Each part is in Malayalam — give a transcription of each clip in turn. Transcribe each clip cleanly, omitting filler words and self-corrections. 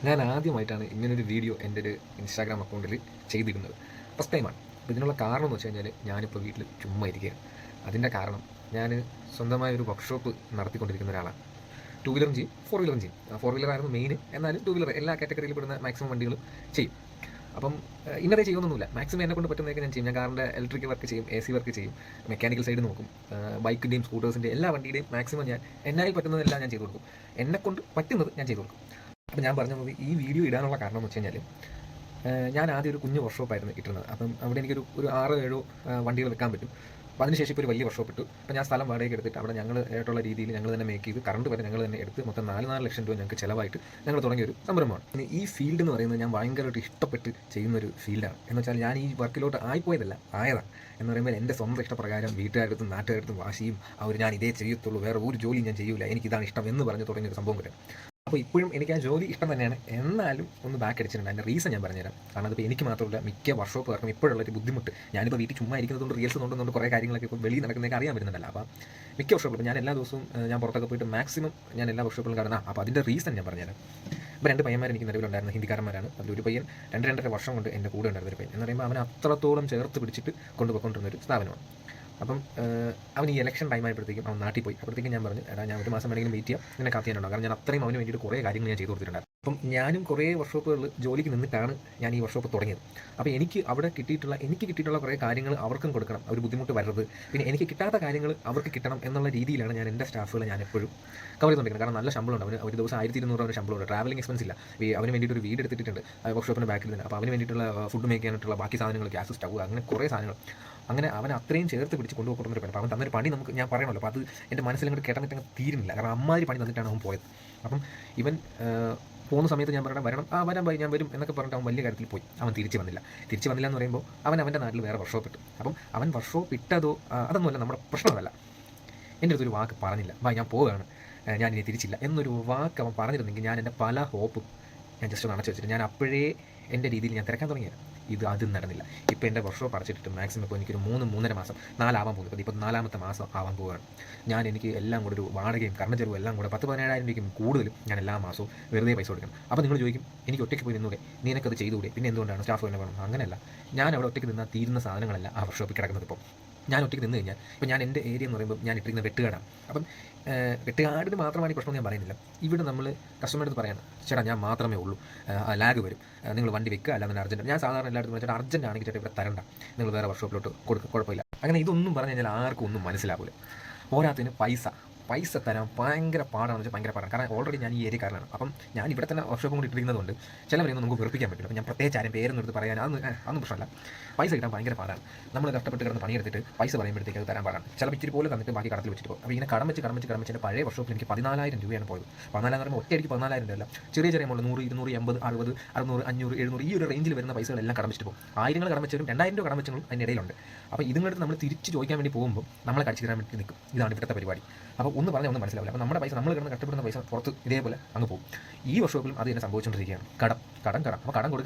ഞാൻ ആദ്യമായിട്ടാണ് ഇങ്ങനൊരു വീഡിയോ എൻ്റെ ഒരു ഇൻസ്റ്റാഗ്രാം അക്കൗണ്ടിൽ ചെയ്തിരുന്നത്. ഫസ്റ്റ് ടൈമാണ്. അപ്പോൾ ഇതിനുള്ള കാരണം എന്ന് വെച്ച് കഴിഞ്ഞാൽ ഞാനിപ്പോൾ വീട്ടിൽ ചുമ്മാ ഇരിക്കുകയാണ്. അതിൻ്റെ കാരണം ഞാൻ സ്വന്തമായ ഒരു വർക്ക്ഷോപ്പ് നടത്തിക്കൊണ്ടിരിക്കുന്ന ഒരാളാണ്. ടൂ വീലറും ചെയ്യും, ഫോർ വീലറും ചെയ്യും. ഫോർ വീലറായിരുന്നു മെയിൻ, എന്നാലും ടൂ വീലർ എല്ലാ കാറ്റഗറിയിൽ പെടുന്ന മാക്സിമം വണ്ടികളും ചെയ്യും. അപ്പം ഇന്നതേ ചെയ്യുന്നൊന്നുമില്ല, മാക്സിമം എന്നെ കൊണ്ട് പറ്റുന്നതൊക്കെ ഞാൻ ചെയ്യും. ഞാൻ കാറിൻ്റെ ഇലക്ട്രിക്കൽ വർക്ക് ചെയ്യും, AC വർക്ക് ചെയ്യും, മെക്കാനിക്കൽ സൈഡ് നോക്കും, ബൈക്കിൻ്റെയും സ്കൂട്ടേഴ്സിൻ്റെ എല്ലാ വണ്ടിയുടെയും മാക്സിമം ഞാൻ എന്നാൽ പറ്റുന്നതെല്ലാം ഞാൻ ചെയ്തു കൊടുക്കും. എന്നെക്കൊണ്ട് പറ്റുന്നത് ഞാൻ ചെയ്തു കൊടുക്കും. അപ്പോൾ ഞാൻ പറഞ്ഞത് ഈ വീഡിയോ ഇടാനുള്ള കാരണം എന്ന് വെച്ച് കഴിഞ്ഞാൽ ഞാൻ ആദ്യം ഒരു കുഞ്ഞ് വർക്ക്ഷോപ്പായിരുന്നു ഇട്ടിരുന്നത്. അപ്പം അവിടെ എനിക്കൊരു 6-7 വണ്ടികൾ വെക്കാൻ പറ്റും. അപ്പോൾ അതിനുശേഷം ഇപ്പോൾ ഒരു വലിയ വർക്ക്ഷോപ്പ് ഇട്ടു. അപ്പോൾ ഞാൻ സ്ഥലം വാടകയ്ക്ക് എടുത്തിട്ട് അവിടെ ഞങ്ങൾ ആയിട്ടുള്ള രീതിയിൽ ഞങ്ങൾ തന്നെ മേക്ക് ചെയ്ത് കറണ്ട് വരെ ഞങ്ങൾ തന്നെ എടുത്ത് മൊത്തം 4 ലക്ഷം രൂപ ഞങ്ങൾക്ക് ചിലവായിട്ട് ഞങ്ങൾ തുടങ്ങിയ ഒരു സംരംഭമാണ്. പിന്നെ ഈ ഫീൽഡ് എന്ന് പറയുന്നത് ഞാൻ ഭയങ്കരമായിട്ട് ഇഷ്ടപ്പെട്ട് ചെയ്യുന്നൊരു ഫീൽഡാണ്. എന്ന് വെച്ചാൽ ഞാൻ ഈ വർക്കിലോട്ട് ആയിപ്പോയതല്ല, ആയതാണ്. എന്ന് പറയുമ്പോൾ എൻ്റെ സ്വന്തം ഇഷ്ടപ്രകാരം വീട്ടുകാരടുത്തും നാട്ടുകാരടുത്തും വാശിയും ഞാൻ ഇതേ ചെയ്യത്തുള്ളൂ, വേറെ ഒരു ജോലി ഞാൻ ചെയ്യൂല, എനിക്കിതാണ് ഇഷ്ടം എന്ന് പറഞ്ഞ് തുടങ്ങിയൊരു സംഭവം കൂടെ. അപ്പോൾ ഇപ്പോഴും എനിക്ക് ആ ജോലി ഇഷ്ടം തന്നെയാണ്. എന്നാലും ഒന്ന് ബാക്ക് അടിച്ചിട്ടുണ്ട്. അതിൻ്റെ റീസൺ ഞാൻ പറഞ്ഞുതരാം. കാരണം അതിപ്പോൾ എനിക്ക് മാത്രമല്ല, മിക്ക വർക്ക്ഷോപ്പുകാർക്കും ഇപ്പോഴുള്ളൊരു ബുദ്ധിമുട്ട്. ഞാനിപ്പോൾ വീട്ടിൽ ചുമ്മാ ഇരിക്കുന്നതുകൊണ്ട് റീൽസ് നോണ്ടുകൊണ്ട് കുറേ കാര്യങ്ങളൊക്കെ ഇപ്പോൾ വെളിയിൽ നടക്കുന്നതൊക്കെ അറിയാൻ വരുന്നുണ്ടല്ലോ. അപ്പോൾ മിക്ക വർക്ക്ഷോപ്പിലും ഞാൻ എല്ലാ ദിവസവും ഞാൻ പുറത്തൊക്കെ പോയിട്ട് മാക്സിമം ഞാൻ എല്ലാ വർക്ക്ഷോപ്പിലും കാണുന്ന അപ്പോൾ അതിൻ്റെ റീസൺ ഞാൻ പറഞ്ഞുതരാം. ഇപ്പോൾ 2 പയ്യന്മാർ എനിക്ക് നിലവിലുണ്ടായിരുന്ന ഹിന്ദിക്കാരന്മാരാണ്. അതിലൊരു പയ്യൻ 2-2.5 വർഷം കൊണ്ട് എൻ്റെ കൂടെ ഉണ്ടായിരുന്ന ഒരു പയ്യൻ എന്ന് പറയുമ്പോൾ അവൻ അത്രത്തോളം ചേർത്ത് പിടിച്ചിട്ട് കൊണ്ടുപോയിക്കൊണ്ടിരുന്നൊരു സ്ഥാപനമാണ്. അപ്പം അവൻ ഈ ഇലക്ഷൻ ടൈം ആയപ്പോഴത്തേക്കും അവൻ നാട്ടിൽ പോയി. അപ്പോഴത്തേക്കും ഞാൻ പറഞ്ഞു, എടാ ഞാൻ ഒരു മാസം വേണമെങ്കിലും വെയിറ്റ് ചെയ്യാം, ഇങ്ങനെ കാത്തിയാനുണ്ടോ, കാരണം ഞാൻ അത്രയും അവന് വേണ്ടിയിട്ട് കുറേ കാര്യങ്ങൾ ഞാൻ ചെയ്തു കൊടുത്തിട്ടുണ്ടായിരുന്നു. അപ്പം ഞാനും കുറേ വർക്ക്ഷോപ്പുകളിൽ ജോലിക്ക് നിന്നിട്ടാണ് ഞാൻ ഈ വർക്ക്ഷോപ്പ് തുടങ്ങിയത്. അപ്പോൾ എനിക്ക് അവിടെ കിട്ടിയിട്ടുള്ള കുറേ കാര്യങ്ങൾ അവർക്കും കൊടുക്കണം, ഒരു ബുദ്ധിമുട്ട് വരരുത്. പിന്നെ എനിക്ക് കിട്ടാത്ത കാര്യങ്ങൾ അവർക്ക് കിട്ടണം എന്നുള്ള രീതിയിലാണ് ഞാൻ എൻ്റെ സ്റ്റാഫുകളെ ഞാൻ എപ്പോഴും കവർ ചെയ്തുകൊണ്ടിരിക്കുന്നത്. കാരണം നല്ല ശമ്പളമുണ്ട് അവന്, ഒരു ദിവസം 1200 രൂപ ശമ്പളമുണ്ട്. ട്രാവലിംഗ് എക്സ്പെൻസ് ഇല്ല. അവന് വേണ്ടിയിട്ട് ഒരു വീട് എടുത്തിട്ടുണ്ട് വർക്ക്ഷോപ്പിൻ്റെ ബാക്കിൽ തന്നെ. അപ്പോൾ അവന് വേണ്ടിയിട്ടുള്ള ഫുഡ് മേക്ക് ചെയ്യാനായിട്ടുള്ള ബാക്കി സാധനങ്ങൾ, ഗ്യാസ്, സ്റ്റവ്, അങ്ങനെ കുറേ സാധനങ്ങൾ അങ്ങനെ അവൻ അത്രയും ചേർത്ത് പിടിച്ച് കൊണ്ടുപോകുന്നൊരു പണി. അപ്പോൾ അവൻ തന്നൊരു പണി നമുക്ക് ഞാൻ പറയണമല്ലോ. അപ്പോൾ അത് എൻ്റെ മനസ്സിലങ്ങോട്ട് കേട്ടിട്ട് തീരുന്നില്ല. കാരണം അമ്മാതിരി പണി തന്നിട്ടാണ് അവൻ പോയത്. അപ്പം ഇവൻ പോകുന്ന സമയത്ത് ഞാൻ പറയണം, വരാൻ പോയി, ഞാൻ വരും എന്നൊക്കെ പറഞ്ഞിട്ട് അവൻ വലിയ കാര്യത്തിൽ പോയി. അവൻ തിരിച്ച് വന്നില്ല എന്ന് പറയുമ്പോൾ അവൻ അവൻ്റെ നാട്ടിൽ വേറെ വർക്ക്ഷോപ്പ് ഇട്ടു. അപ്പം അവൻ വർക്ക്ഷോപ്പ് ഇട്ടതോ അതൊന്നുമല്ല നമ്മുടെ പ്രശ്നമല്ല. എൻ്റെ അടുത്തൊരു വാക്ക് പറഞ്ഞില്ല, ഞാൻ പോവുകയാണ്, ഞാൻ ഇനി തിരിച്ചില്ല എന്നൊരു വാക്ക് അവൻ പറഞ്ഞിരുന്നെങ്കിൽ ഞാൻ എൻ്റെ പല ഹോപ്പും ഞാൻ ജസ്റ്റ് ഒന്ന് അടച്ചു വെച്ചിട്ട് ഞാൻ അപ്പോഴേ എൻ്റെ രീതിയിൽ ഞാൻ തിരക്കാൻ തുടങ്ങിയത്. അതും നടന്നില്ല. ഇപ്പോൾ എൻ്റെ വർക്ക്ഷോപ്പ് അടച്ചിട്ട് മാക്സിമം ഇപ്പോൾ എനിക്കൊരു 3-3.5 മാസം, 4 ആവാൻ പോകുന്നു. ഇപ്പോൾ 4-ാമത്തെ മാസം ആവാൻ പോവുകയാണ്. എനിക്ക് എല്ലാം കൂടെ ഒരു വാടകയും കറണ്ട് ചെലവും എല്ലാം കൂടെ 10-17,000 രൂപയ്ക്കും കൂടുതലും ഞാൻ എല്ലാ മാസവും വെറുതെ പൈസ കൊടുക്കണം. അപ്പോൾ നിങ്ങൾ ചോദിക്കും, എനിക്ക് ഒറ്റയ്ക്ക് പോയി നിന്നൂടെ, നിനക്കത് ചെയ്തുകൂടെ, പിന്നെ എന്തുകൊണ്ടാണ് സ്റ്റാഫ് തന്നെ വേണം? അങ്ങനെയല്ല, ഞാൻ അവിടെ ഒറ്റയ്ക്ക് നിന്നാൽ തീരുന്ന സാധനങ്ങളല്ല ആ വർക്ക്ഷോപ്പിൽ കിടക്കുന്നത്. ഇപ്പോൾ ഞാൻ ഒറ്റയ്ക്ക് നിന്ന് കഴിഞ്ഞാൽ, ഇപ്പോൾ ഞാൻ എൻ്റെ ഏരിയ എന്ന് പറയുമ്പോൾ ഞാൻ ഇട്ടിരിക്കുന്ന വെട്ടുകാടാണ്. അപ്പം വെട്ടുകാടിന് മാത്രമാണ് ഈ പ്രശ്നം ഞാൻ പറയുന്നില്ല. ഇവിടെ നമ്മൾ കസ്റ്റമറുടെ അടുത്ത് പറയണം, ചേട്ടാ ഞാൻ മാത്രമേ ഉള്ളൂ, ലാഗ് വരും, നിങ്ങൾ വണ്ടി വെക്കുക, അല്ലാതെ അർജൻറ്റ്. ഞാൻ സാധാരണ എല്ലായിടത്തും ചേട്ടാ അർജൻറ്റ് ആണെങ്കിൽ ചേട്ടാ ഇവിടെ തരണ്ട, നിങ്ങൾ വേറെ വർക്ക്ഷോപ്പിലോട്ട് കൊടുക്കുക, കുഴപ്പമില്ല. അങ്ങനെ ഇതൊന്നും പറഞ്ഞു കഴിഞ്ഞാൽ ആർക്കും ഒന്നും മനസ്സിലാവില്ല. പോരാത്തതിന് പൈസ തരാൻ ഭയങ്കര പാടാണെന്ന് വെച്ചാൽ ഭയങ്കര പാടാണ്. കാരണം ഓൾറെഡി ഞാൻ ഈ ഏരിയക്കാരനാണ്. അപ്പം ഞാൻ ഇവിടെ തന്നെ വർക്ക്ഷോപ്പും കൂടി ഇട്ടിരിക്കുന്നതുകൊണ്ട് ചിലവരെയൊന്നും നമുക്ക് വെറുപ്പിക്കാൻ പറ്റില്ല. അപ്പം ഞാൻ പ്രത്യേകിച്ച് ആരും പേരൊന്നും എടുത്ത് പറയാൻ അതൊന്നും പ്രശ്നമല്ല. പൈസ കിട്ടാൻ ഭയങ്കര പാടാണ്. നമ്മൾ കഷ്ടപ്പെട്ട് കിടന്ന് പണിയെടുത്തിട്ട് പൈസ പറയുമ്പോഴത്തേക്ക് അത് തരാൻ പാടാണ്. ചിലപ്പോൾ ഇച്ചിരി പോലെ തന്നിട്ട് ബാക്കി കടത്തിൽ വെച്ചിട്ട് പോകും. അപ്പോൾ ഇങ്ങനെ കടം വെച്ച് എൻ്റെ പഴയ വർക്ക്ഷോപ്പിൽ എനിക്ക് 14,000 രൂപയാണ് പോയത്. 14,000 എന്ന് പറയുമ്പോൾ ഒറ്റയടിക്ക് 14,000 രൂപ അല്ല, ചെറിയ മുകളിൽ 100, 200, 80, 60, 600, 500, 700 ഈ ഒരു റേഞ്ചിൽ വരുന്ന പൈസകളെല്ലാം കടം വെച്ചിട്ട് പോകും. 1000 കടം വെച്ചവരും 2,000 രൂപ കടം വെച്ചവരും അതിനിടയിലുണ്ട്. അപ്പോൾ ഇതുങ്ങൾക്ക് നമ്മൾ തിരിച്ച് ചോദിക്കാൻ വേണ്ടി പോകുമ്പോൾ നമ്മളെ കടിച്ചു തരാൻ വേണ്ടി നിൽക്കും. ഇതാണ് ഇവിടുത്തെ പരിപാടി. അപ്പോൾ ഒന്ന് പറഞ്ഞാൽ ഒന്നും മനസ്സിലാവില്ല. അപ്പോൾ നമ്മുടെ പൈസ, നമ്മൾ കിടന്ന് കഷ്ടപ്പെടുന്ന പൈസ പുറത്ത് ഇതേപോലെ അങ്ങ് പോകും. ഈ വർക്ക്ഷോപ്പിലും അത് തന്നെ സംഭവിച്ചുകൊണ്ടിരിക്കുകയാണ്. കടം. അപ്പോൾ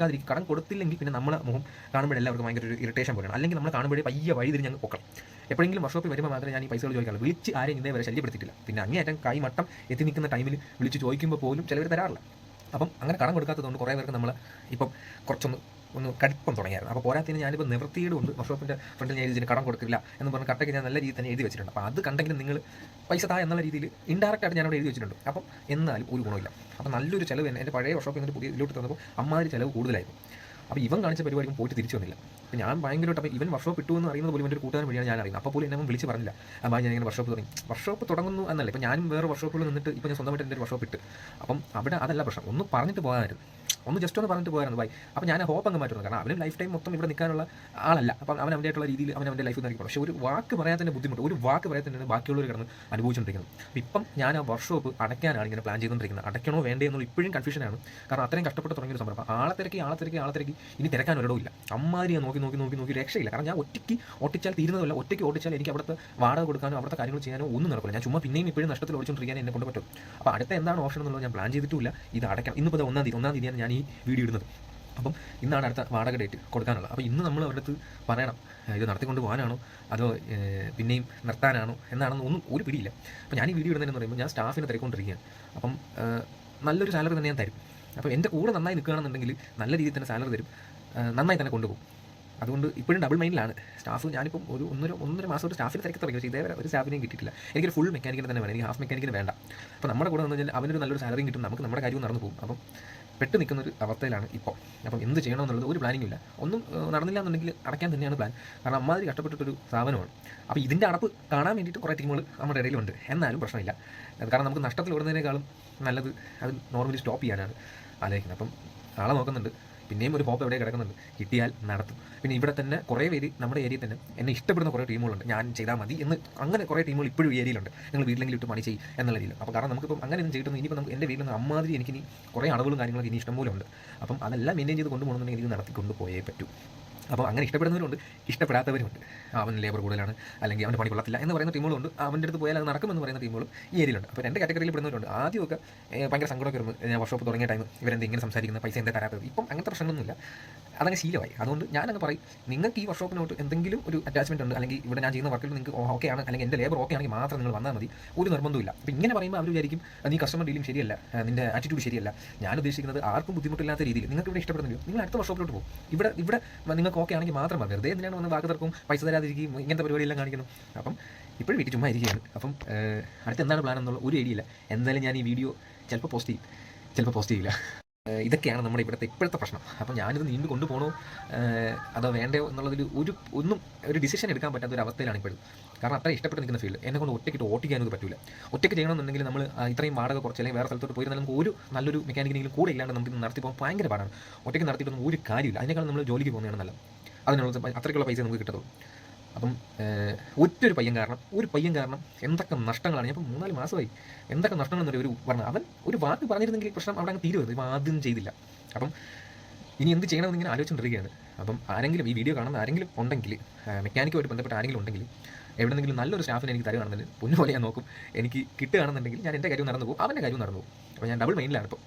കടം കൊടുത്തില്ലെങ്കിൽ പിന്നെ നമ്മളെ മുഖം കാണുമ്പോൾ എല്ലാവർക്കും ഭയങ്കര ഒരു ഇറിറ്റേഷൻ പോലെയാണ്. അല്ലെങ്കിൽ നമ്മൾ കാണുമ്പോഴേ പയ്യെ വഴി തിരിഞ്ഞ് അങ്ങ് പൊക്കണം. എപ്പോഴെങ്കിലും വർക്ക്ഷോപ്പിൽ വരുമ്പോൾ മാത്രമേ ഞാൻ ഈ പൈസകൾ ചോദിക്കാറുള്ളൂ. വിളിച്ച് ആരെയും ഇതേവരെ ശല്യപ്പെടുത്തിയിട്ടില്ല. പിന്നെ അങ്ങേയറ്റം മട്ടം എത്തി നിൽക്കുന്ന ടൈമിൽ വിളിച്ച് ചോദിക്കുമ്പോൾ പോലും ചിലവർ തരാറില്ല. അപ്പം അങ്ങനെ കടം കൊടുക്കാത്തതുകൊണ്ട് കുറേ പേർക്ക് നമ്മൾ ഇപ്പം ഒന്ന് കടുപ്പം തുടങ്ങിയായിരുന്നു. അപ്പോൾ പോരാത്തതിന് ഞാനിപ്പോൾ നിവൃത്തിയുടെ കൊണ്ട് വർക്ക്ഷോപ്പിൻ്റെ ഫ്രണ്ടിൽ ഞാൻ എഴുതി കടം കൊടുക്കില്ല എന്ന് പറഞ്ഞ് കട്ടയ്ക്ക് ഞാൻ നല്ല രീതിയിൽ തന്നെ എഴുതി വെച്ചിട്ടുണ്ട്. അപ്പോൾ അത് കണ്ടെങ്കിലും നിങ്ങൾ പൈസ താ എന്നുള്ള രീതിയിൽ ഇൻഡയറക്റ്റായിട്ട് ഞാനവിടെ എഴുതി വെച്ചിട്ടുണ്ട്. അപ്പം എന്നാലും ഒരു ഗുണമില്ല. അപ്പോൾ നല്ലൊരു ചിലവ് തന്നെ എൻ്റെ പഴയ വർക്ക്ഷോപ്പിൽ നിന്ന് പുതിയ ഇതിലോട്ട് തന്നപ്പോൾ അമ്മാതിരി ചിലവ് കൂടുതലായിരുന്നു. അപ്പോൾ ഇവൻ കാണിച്ച പരിപാടിക്കും പോയിട്ട് തിരിച്ചു വന്നില്ല. അപ്പോൾ ഞാൻ ഭയങ്കരമായിട്ട്, അപ്പോൾ ഇവൻ വർക്ക്ഷോപ്പ് ഇട്ടു എന്ന് അറിയുന്നത് പോലും എൻ്റെ ഒരു കൂട്ടുകാരൻ വഴിയാണ് ഞാൻ അറിയുന്നത്. അപ്പോൾ പോലും എന്നെ വിളിച്ച് പറഞ്ഞില്ല, ഞാൻ ഇങ്ങനെ വർക്ക്ഷോപ്പ് തുടങ്ങുന്നു എന്നല്ല. ഇപ്പോൾ ഞാനും വേറെ വർക്ക്ഷോപ്പുകൾ നിന്നിട്ട് ഇപ്പോൾ ഞാൻ സ്വന്തമായിട്ട് എൻ്റെ ഒരു വർക്ക്ഷോപ്പ് ഇട്ട്. അപ്പം അവിടെ അതല്ല പ്രശ്നം, ഒന്ന് പറഞ്ഞിട്ട് പോകാമായിരുന്നു, ജസ്റ്റ് ഒന്ന് പറഞ്ഞിട്ട് പോകായിരുന്നു ബൈ. അപ്പോൾ ഞാൻ ഹോപ്പ് അങ്ങ് മാറ്റുന്നു. കാരണം അവനും ലൈഫ് ടൈം മൊത്തം ഇവിടെ നിൽക്കാനുള്ള ആളല്ല. അപ്പം അവൻ അവൻ്റെയായിട്ടുള്ള രീതിയിൽ അവൻ്റെ ലൈഫ് നൽകി. പക്ഷേ ഒരു വാക്ക് പറയാത്തതിൻ്റെ ബുദ്ധിമുട്ട്, ഒരു വാക്ക് പറയാത്തതിന് ബാക്കിയുള്ളവർ കിടന്ന് അനുഭവിച്ചുകൊണ്ടിരിക്കുന്നത്. അപ്പോൾ ഇപ്പം ഞാൻ ആ വർക്ക്ഷോപ്പ് അടയ്ക്കാനാണ് ഇങ്ങനെ പ്ലാൻ ചെയ്തുകൊണ്ടിരിക്കുന്നത്. അടയ്ക്കണോ വേണ്ടേ എന്നുള്ള ഇപ്പോഴും കൺഫ്യൂഷനാണ്. കാരണം അത്രയും കഷ്ടപ്പെട്ട് തുടങ്ങിയൊരു സംഭവം. അപ്പോൾ ആളെ തിരക്കി ഇനി തിരക്കാൻ ഒരിടവില്ല. അമ്മാതിരി നോക്കി രക്ഷയില്ല. കാരണം ഞാൻ ഒറ്റയ്ക്ക് ഓട്ടിച്ചാൽ തീരുന്നതല്ല. ഒറ്റയ്ക്ക് ഓട്ടിച്ചാൽ എനിക്ക് അവിടുത്തെ വാടക കൊടുക്കാനോ അവിടുത്തെ കാര്യങ്ങൾ ചെയ്യാനോ ഒന്നും നടക്കില്ല. ഞാൻ ചുമ്മാ പിന്നെയും ഇപ്പോഴും നഷ്ടത്തിൽ ഓടിച്ചുകൊണ്ടിരിക്കാൻ എന്നെ കൊണ്ട് പറ്റും. അപ്പോൾ അടുത്ത എന്താണ് ഓപ്ഷൻ എന്നുള്ളത് ഞാൻ പ്ലാൻ ചെയ്തിട്ടില്ല. ഇത് അടയ്ക്കണം. ഇന്നിപ്പോൾ 1-ാം തീയതിയാണ് ഞാൻ ഈ വീഡിയോ ഇടുന്നത്. അപ്പം ഇന്നാണ് അടുത്ത വാടക ഡേറ്റ് കൊടുക്കാനുള്ളത്. അപ്പോൾ ഇന്ന് നമ്മൾ അവരുടെ അടുത്ത് പറയണം, ഇത് നടത്തിക്കൊണ്ട് പോകാനാണോ അതോ പിന്നെയും നിർത്താനാണോ എന്നാണെന്ന് ഒന്നും ഒരു പിടിയില്ല. അപ്പോൾ ഞാൻ ഈ വീഡിയോ ഇടുന്നതെന്ന് പറയുമ്പോൾ ഞാൻ സ്റ്റാഫിനെ തിരക്കൊണ്ടിരിക്കുകയാണ്. അപ്പം നല്ലൊരു സാലറി തന്നെ ഞാൻ തരും. അപ്പോൾ എൻ്റെ കൂടെ നന്നായി നിൽക്കുകയാണെന്നുണ്ടെങ്കിൽ നല്ല രീതിയിൽ തന്നെ സാലറി തരും, നന്നായി തന്നെ കൊണ്ടുപോകും. അതുകൊണ്ട് ഇപ്പോഴും ഡബിൾ മൈൻഡിലാണ് സ്റ്റാഫ്. ഞാനിപ്പം ഒരു ഒന്നര മാസം ഒരു സ്റ്റാഫിനെ തിരക്കി തുടങ്ങി, പക്ഷേ ഇതേവരെ ഒരു സ്റ്റാഫിനെയും കിട്ടിയിട്ടില്ല. എനിക്കൊരു ഫുൾ മെക്കാനിക്കിന് തന്നെ വേണം, എനിക്ക് ഹാഫ് മെക്കാനിക്കിന് വേണ്ട. അപ്പോൾ നമ്മുടെ കൂടെ വന്നു കഴിഞ്ഞാൽ അവനൊരു നല്ലൊരു സാലറിയും കിട്ടും, നമുക്ക് നമ്മുടെ കാര്യവും നടന്നു പോകും. അപ്പം പെട്ട് നിൽക്കുന്നൊരു അവസ്ഥയിലാണ് ഇപ്പോൾ. അപ്പം എന്ത് ചെയ്യണമെന്നുള്ളത് ഒരു പ്ലാനിങ്ങും ഇല്ല. ഒന്നും നടന്നില്ല എന്നുണ്ടെങ്കിൽ അടയ്ക്കാൻ തന്നെയാണ് പ്ലാൻ. കാരണം അമ്മാതിരി കഷ്ടപ്പെട്ടിട്ടൊരു സ്ഥാപനമാണ്. അപ്പോൾ ഇതിൻ്റെ അടപ്പ് കാണാൻ വേണ്ടിയിട്ട് കുറേ ടീമുകൾ നമ്മുടെ ഇടയിലുണ്ട്. എന്നാലും പ്രശ്നമില്ല, കാരണം നമുക്ക് നഷ്ടത്തിൽ ഓടുന്നതിനേക്കാളും നല്ലത് അത് നോർമലി സ്റ്റോപ്പ് ചെയ്യാനാണ് ആലോചിക്കുന്നത്. അപ്പം ആളെ നോക്കുന്നുണ്ട്, പിന്നെയും ഒരു ഹോപ്പ് എവിടെ കിടക്കുന്നുണ്ട്, കിട്ടിയാൽ നടത്തും. പിന്നെ ഇവിടെ തന്നെ കുറേ പേര് നമ്മുടെ ഏരിയയിൽ തന്നെ എന്നെ ഇഷ്ടപ്പെടുന്ന കുറേ ടീമുകളുണ്ട്, ഞാൻ ചെയ്താൽ മതി എന്ന്. അങ്ങനെ കുറേ ടീമുകൾ ഇപ്പോഴും ഈ ഏരിയയിലുണ്ട്, നിങ്ങൾ വീട്ടിലെങ്കിലും ഇട്ട് പണി ചെയ്യും എന്നുള്ള രീതിയിൽ. അപ്പോൾ കാരണം നമുക്കിപ്പം അങ്ങനെ ഒന്നും ചെയ്തിട്ടൊന്നും ഇനിയിപ്പോൾ നമുക്ക് എൻ്റെ വീട്ടിൽ നിന്ന് അമ്മാതിരി എനിക്കിനി കുറേ അളവുകളും കാര്യങ്ങളൊക്കെ ഇനി ഇഷ്ടംപോലെ ഉണ്ട്. അപ്പം അതെല്ലാം മെയിൻറ്റെയിൻ ചെയ്ത് കൊണ്ടുപോകണമെന്നുണ്ടെങ്കിൽ ഇത് നടത്തിക്കൊണ്ട് പോയേ പറ്റൂ. അപ്പോൾ അങ്ങനെ ഇഷ്ടപ്പെടുന്നവരുണ്ട്, ഇഷ്ടപ്പെടാത്തവരുണ്ട്. അവൻ ലേബർ കൂടുതലാണ്, അല്ലെങ്കിൽ അവൻ്റെ പണി കൊള്ളത്തില്ല എന്ന് പറയുന്ന ടീമുകളുണ്ട്. അവൻ്റെ അടുത്ത് പോയാൽ അത് നടക്കുമെന്ന് പറയുന്ന ടീമുകളും ഈ ഏരിയയിലുണ്ട്. അപ്പോൾ രണ്ട് കാറ്റഗറിയിൽ പെടുന്നവരുണ്ട്. ആദ്യമൊക്കെ ഭയങ്കര സങ്കടമൊക്കെ വരുമ്പോൾ ഞാൻ വർക്ക്ഷോപ്പ് തുടങ്ങിയ ടൈം ഇവരെന്ത് ഇങ്ങനെ സംസാരിക്കുന്ന, പൈസ എന്താ തരാത്തത്. ഇപ്പം അങ്ങനത്തെ പ്രശ്നങ്ങളൊന്നുമില്ല, അതങ്ങ് ശീലമായി. അതുകൊണ്ട് ഞാനങ്ങ് പറയും, നിങ്ങൾക്ക് ഈ വർക്ക്ഷോപ്പിനോട്ട് എന്തെങ്കിലും ഒരു അറ്റാച്ച്മെൻറ്റ് ഉണ്ട്, അല്ലെങ്കിൽ ഇവിടെ ഞാൻ ചെയ്യുന്ന വർക്കിൽ നിങ്ങൾക്ക് ഓക്കെ ആണ്, അല്ലെങ്കിൽ എൻ്റെ ലേബർ ഓക്കെ ആണെങ്കിൽ മാത്രം നിങ്ങൾ വന്നാൽ മതി, ഒരു നിർബന്ധമില്ല. അപ്പോൾ ഇങ്ങനെ പറയുമ്പോൾ അവർ വിചാരിക്കും നീ കസ്റ്റമർ ഡീലിംഗ് ശരിയല്ല, നിൻ്റെ ആറ്റിറ്റ്യൂഡ് ശരിയല്ല. ഞാൻ ഉദ്ദേശിക്കുന്നത് ആർക്കും ബുദ്ധിമുട്ടില്ലാത്ത രീതിയിൽ നിങ്ങൾക്ക് ഇവിടെ ഇഷ്ടപ്പെടുന്നില്ല, നിങ്ങൾ അടുത്ത വർക്ക്ഷോപ്പിലോട്ട് പോകും. ഇവിടെ നിങ്ങൾക്ക് ഓക്കെ ആണെങ്കിൽ മാത്രം മതി. വെറുതെ എന്തിനാണ് വന്ന് വാക്ക് തർക്കും, പൈസ തരാതിരിക്കും, ഇങ്ങനത്തെ പരിപാടിയെല്ലാം കാണിക്കുന്നു. അപ്പം ഇപ്പോഴും വീട്ടിൽ ചുമ്മാ ഇരിക്കുകയാണ്. അപ്പം അടുത്ത് എന്താണ് പ്ലാൻ എന്നുള്ള ഒരു ഐഡിയ ഇല്ല. എന്തായാലും ഞാൻ ഈ വീഡിയോ ചിലപ്പോൾ പോസ്റ്റ് ചെയ്യും, ചിലപ്പോൾ പോസ്റ്റ് ചെയ്യില്ല. ഇതൊക്കെയാണ് നമ്മുടെ ഇപ്പോഴത്തെ പ്രശ്നം. അപ്പം ഞാനിത് നീണ്ടു കൊണ്ടുപോകണോ അതോ വേണ്ടയോ എന്നുള്ളതിൽ ഒരു ഡിസിഷൻ എടുക്കാൻ പറ്റാത്ത ഒരു അവസ്ഥയിലാണ് ഇപ്പോഴും. കാരണം അത്ര ഇഷ്ടപ്പെട്ട് നിൽക്കുന്ന ഫീൽഡ് എന്നെ കൊണ്ട് ഒറ്റയ്ക്ക് ഓട്ടിക്കാനൊന്നും പറ്റില്ല. ഒറ്റയ്ക്ക് ചെയ്യണമെന്നുണ്ടെങ്കിൽ നമ്മൾ ഇത്രയും വാടക കുറച്ച് അല്ലെങ്കിൽ വേറെ സ്ഥലത്തോട്ട് പോയിരുന്നാൽ നമുക്ക് ഒരു നല്ലൊരു മെക്കാനിക്കിനെങ്കിലും കൂടെ ഇല്ലാണ്ട് നമുക്ക് നടത്തി പോകാൻ ഭയങ്കര പാടാണ്. ഒറ്റയ്ക്ക് നടത്തിയിട്ടൊന്നും ഒരു കാര്യമില്ല. അതിനേക്കാൾ നമ്മൾ ജോലിക്ക് പോകുന്നതാണ് നല്ലത്. അതിനുള്ള അത്രയ്ക്കുള്ള പൈസ നമുക്ക് കിട്ടത്തുള്ളൂ. അപ്പം ഒരു പയ്യൻ കാരണം എന്തൊക്കെ നഷ്ടങ്ങളാണ്. ഞാൻ ഇപ്പം 3-4 മാസമായി എന്തൊക്കെ നഷ്ടങ്ങളെന്നൊരു ഒരു പറഞ്ഞു. അവൻ ഒരു വാക്ക് പറഞ്ഞിരുന്നെങ്കിൽ പ്രശ്നം അവിടെ അങ്ങ് തീരുവരുത്. ഇപ്പം ആദ്യം ചെയ്തില്ല. അപ്പം ഇനി എന്ത് ചെയ്യണമെന്ന് ഇങ്ങനെ ആലോചിച്ചുകൊണ്ടിരിക്കുകയാണ്. അപ്പം ആരെങ്കിലും ഈ വീഡിയോ കാണുന്ന ആരെങ്കിലും ഉണ്ടെങ്കിൽ, മെക്കാനിക്കുമായിട്ട് ബന്ധപ്പെട്ട ആരെങ്കിലും ഉണ്ടെങ്കിൽ, എവിടെയെങ്കിലും നല്ലൊരു സ്റ്റാഫിനെ എനിക്ക് തരുകയാണെന്നുണ്ടെങ്കിൽ പൊന്നുപോലെ ഞാൻ നോക്കും. എനിക്ക് കിട്ടുകയാണെന്നുണ്ടെങ്കിൽ ഞാൻ എൻ്റെ കാര്യം നടന്നു പോകും, അവൻ്റെ കാര്യം നടന്നു പോകും. അപ്പോൾ ഞാൻ ഡബിൾ മൈൻഡിലാണ് ഇപ്പോൾ.